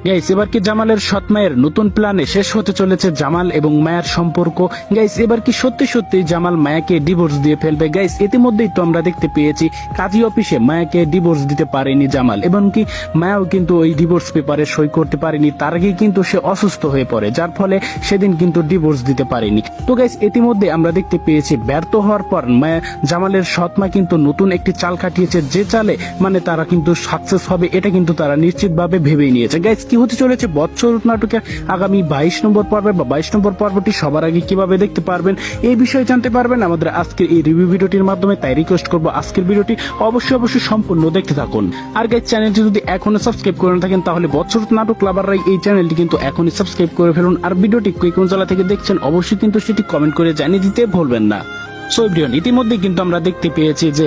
Guys এবার কি জামালের সৎ মায়ের নতুন প্ল্যানে শেষ হতে চলেছে জামাল এবং মায়ার সম্পর্ক। গাইস এবার কি সত্যি সত্যি জামাল মায়াকে ডিভোর্স দিয়ে ফেলবে। গাইস ইতিমধ্যেই তো আমরা দেখতে পেয়েছি কাজী অফিসে মায়াকে ডিভোর্স দিতে পারেনি জামাল, এবং কি মায়াও কিন্তু ওই ডিভোর্স পেপারে সই করতে পারেনি। তার আগে কিন্তু সে অসুস্থ হয়ে পড়ে, যার ফলে সেদিন কিন্তু ডিভোর্স দিতে পারেনি। তো গাইস ইতিমধ্যে আমরা দেখতে পেয়েছি ব্যর্থ হওয়ার পর জামালের সৎ মা কিন্তু নতুন একটি চাল খাটিয়েছে, যে চালে তারা কিন্তু সাকসেস হবে এটা কিন্তু তারা নিশ্চিতভাবে ভেবেই নিয়েছে। গাইস কি হতে চলেছে বৎসরূপ নাটকের আগামী 22 নম্বর পর্বে বা 22 নম্বর পর্বটি সবার আগে কিভাবে দেখতে পারবেন এই বিষয়ে জানতে পারবেন আমাদের আজকের এই রিভিউ ভিডিওটির মাধ্যমে। তাই রিকোয়েস্ট করবো আজকের ভিডিওটি অবশ্যই সম্পূর্ণ দেখতে থাকুন। আর গাইস চ্যানেলটি যদি এখনো সাবস্ক্রাইব করে না থাকেন তাহলে বৎসরূপ নাটক লাভাররাই এই চ্যানেলটি কিন্তু এখনই সাবস্ক্রাইব করে ফেলুন। আর ভিডিওটি কোন জেলা থেকে দেখছেন অবশ্যই কিন্তু সেটি কমেন্ট করে জানিয়ে দিতে ভুলবেন না। সো এভরিওয়ান ইতিমধ্যে কিন্তু আমরা দেখতে পেয়েছি যে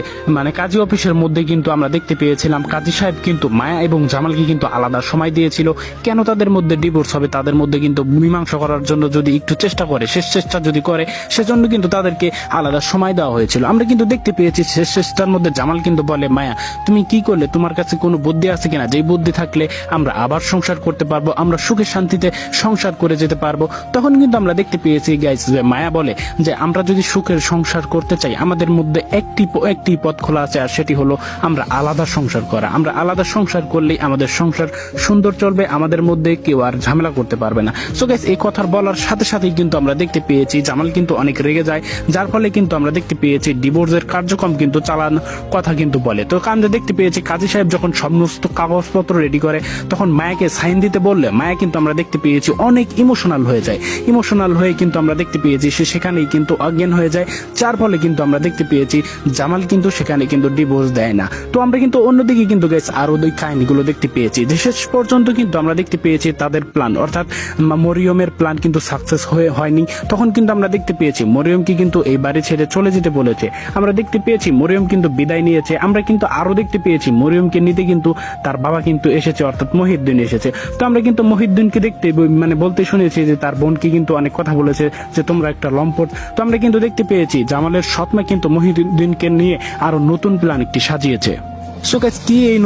কাজী অফিসের মধ্যে কিন্তু আমরা দেখতে পেয়েছিলাম কাজী সাহেব কিন্তু মায়া এবং জামালকে কিন্তু আলাদা সময় দিয়েছিল। কেন তাদের মধ্যে ডিভোর্স হবে, তাদের মধ্যে কিন্তু মীমাংসা করার জন্য যদি একটু চেষ্টা করে, শেষ চেষ্টা যদি করে, সেজন্য কিন্তু তাদেরকে আলাদা সময় দেওয়া হয়েছিল। আমরা কিন্তু দেখতে পেয়েছি শেষ চেষ্টার মধ্যে জামাল কিন্তু বলে, মায়া তুমি কি করলে, তোমার কাছে কোনো বুদ্ধি আছে কিনা, যেই বুদ্ধি থাকলে আমরা আবার সংসার করতে পারবো, আমরা সুখে শান্তিতে সংসার করে যেতে পারবো। তখন কিন্তু আমরা দেখতে পেয়েছি গাইস যে মায়া বলে যে আমরা যদি সুখের সংসার করতে চাই আমাদের মধ্যে একটি পথ খোলা আছে, আর সেটি হলো আমরা আলাদা সংসার করা। আমরা আলাদা সংসার করলেই আমাদের সংসার সুন্দর চলবে, আমাদের মধ্যে কেউ আর ঝামেলা করতে পারবে না। সো গাইস এই কথা বলার সাথে সাথেই কিন্তু আমরা দেখতে পেয়েছি জামাল কিন্তু অনেক রেগে যায়, যার ফলে কিন্তু আমরা দেখতে পেয়েছি ডিভোর্সের কার্যক্রম কিন্তু চালানোর কথা কিন্তু বলে। তো আমরা দেখতে পেয়েছি কাজী সাহেব যখন সমস্ত কাগজপত্র রেডি করে তখন মায়াকে সাইন দিতে বললে মায়া কিন্তু আমরা দেখতে পেয়েছি অনেক ইমোশনাল হয়ে যায়। ইমোশনাল হয়ে কিন্তু আমরা দেখতে পেয়েছি সে সেখানেই কিন্তু অজ্ঞান হয়ে যায়, যার ফলে কিন্তু আমরা দেখতে পেয়েছি জামাল কিন্তু সেখানে কিন্তু ডিভোর্স দেয় না। তো আমরা কিন্তু অন্যদিকে কিন্তু গাইস আরো দুই কাহিনীগুলো দেখতে পেয়েছি যে শেষ পর্যন্ত কিন্তু আমরা দেখতে পেয়েছি তাদের প্ল্যান অর্থাৎ মরিয়মের প্ল্যান কিন্তু সাকসেস হয়নি। তখন কিন্তু আমরা দেখতে পেয়েছি মরিয়মকে কিন্তু এই বাড়ি ছেড়ে চলে যেতে বলেছে। আমরা দেখতে পেয়েছি মরিয়ম কিন্তু বিদায় নিয়েছে। আমরা কিন্তু আরো দেখতে পেয়েছি মরিয়মকে নিতে কিন্তু তার বাবা কিন্তু এসেছে, অর্থাৎ মহিউদ্দিন এসেছে। তো আমরা কিন্তু মহিউদ্দিনকে দেখতে বলতে শুনেছি যে তার বোনকে কিন্তু অনেক কথা বলেছে যে তোমরা একটা লম্পট। তো আমরা কিন্তু দেখতে পেয়েছি জামালের সৎ মা কিন্তু মহিউদ্দিনকে নিয়ে আরো নতুন প্ল্যান একটি সাজিয়েছে। সো গাইস কি এই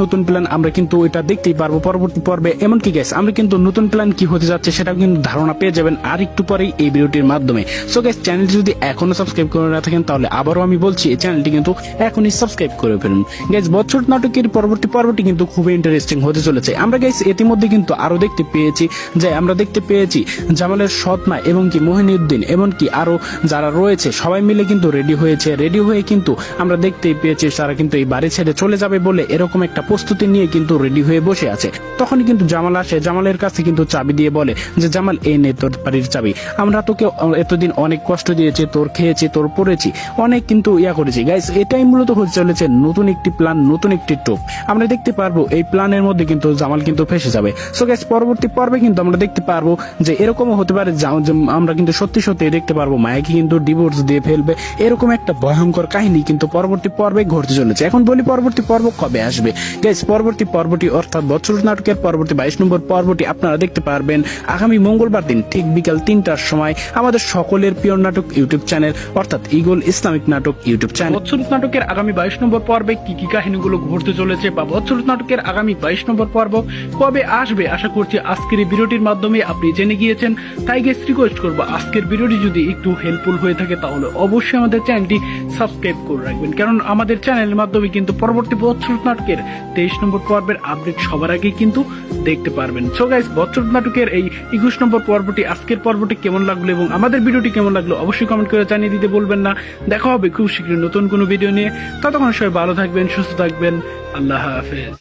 নতুন প্ল্যান আমরা কিন্তু এটা দেখতেই পারবো পরবর্তী পর্বে। এমনকি গাইস আমরা কিন্তু নতুন প্ল্যান কি হতে যাচ্ছে সেটাও কিন্তু ধারণা পেয়ে যাবেন আর একটু পরেই এই ভিডিওটির মাধ্যমে। সো গাইস চ্যানেলটি যদি এখনো সাবস্ক্রাইব করে না থাকেন তাহলে আবারও আমি বলছি এই চ্যানেলটি কিন্তু এখনই সাবস্ক্রাইব করে ফেলুন। গাইস বৎসর নাটকের পরবর্তী পর্বটি কিন্তু খুবই ইন্টারেস্টিং হতে চলেছে। আমরা গাইস ইতিমধ্যে কিন্তু আরো দেখতে পেয়েছি জামালের সৎ মা এবং কি মহিউদ্দিন এমনকি আরো যারা রয়েছে সবাই মিলে কিন্তু রেডি হয়ে কিন্তু আমরা দেখতেই পেয়েছি তারা কিন্তু এই বাড়ি ছেড়ে চলে যাবে বলে এরকম একটা প্রস্তুতি নিয়ে কিন্তু রেডি হয়ে বসে আছে। তখনই কিন্তু জামাল আসে, জামালের কাছে কিন্তু চাবি দিয়ে বলে যে জামাল এই নে তোর বাড়ির চাবি, আমরা তোকে এতদিন অনেক কষ্ট দিয়েছি, তোর খেয়েছি, তোর পড়েছি, অনেক কিন্তু করেছি। গাইস এটাই মূলত হতে চলেছে নতুন একটি প্ল্যান, নতুন একটি টোপ। আমরা দেখতে পারবো এই প্ল্যানের মধ্যে কিন্তু জামাল কিন্তু ফেসে যাবে। সো গাইস পরবর্তী পর্বে কিন্তু আমরা দেখতে পারবো যে এরকমও হতে পারে আমরা কিন্তু সত্যি দেখতে পারবো মায়াকে কিন্তু ডিভোর্স দিয়ে ফেলবে। এরকম একটা ভয়ঙ্কর কাহিনী কিন্তু পরবর্তী পর্বে ঘটতে চলেছে। এখন বলি পরবর্তী পর্ব কবে আসবে। গাইস পরবর্তী পর্বটি অর্থাৎ বৎসর নাটকের পরবর্তী 22 নম্বর পর্বটি আপনারা দেখতে পারবেন আগামী মঙ্গলবার দিন ঠিক বিকাল 3টার সময় আমাদের সকলের প্রিয় নাটক ইউটিউব চ্যানেল অর্থাৎ ইগল ইসলামিক নাটক ইউটিউব চ্যানেল। বৎসর নাটকের আগামী 22 নম্বর পর্বে কি কাহিনীগুলো ঘটতে চলেছে বা বৎসর নাটকের আগামী 22 নম্বর পর্ব কবে আসবে আশা করছি আজকের এই ভিডিওটির মাধ্যমে আপনি জেনে গিয়েছেন। তাই গাইস রিকোয়েস্ট করবো আজকের ভিডিওটি যদি একটু হেল্পফুল হয়ে থাকে তাহলে অবশ্যই আমাদের চ্যানেলটি সাবস্ক্রাইব করে রাখবেন, কারণ আমাদের চ্যানেলের মাধ্যমে কিন্তু পরবর্তী বৎসর নাটকের 23 নম্বর পর্বের আপডেট সবার আগে কিন্তু দেখতে পারবেন। সো গাইস বৎসর নাটকের এই 21 নম্বর পর্বটি আজকের পর্বটি কেমন লাগলো এবং আমাদের ভিডিওটি কেমন লাগলো অবশ্যই কমেন্ট করে জানিয়ে দিতে বলবেন না। দেখা হবে খুব শীঘ্রই নতুন কোনো ভিডিও নিয়ে। ততক্ষণ সবাই ভালো থাকবেন, সুস্থ থাকবেন। আল্লাহ হাফেজ।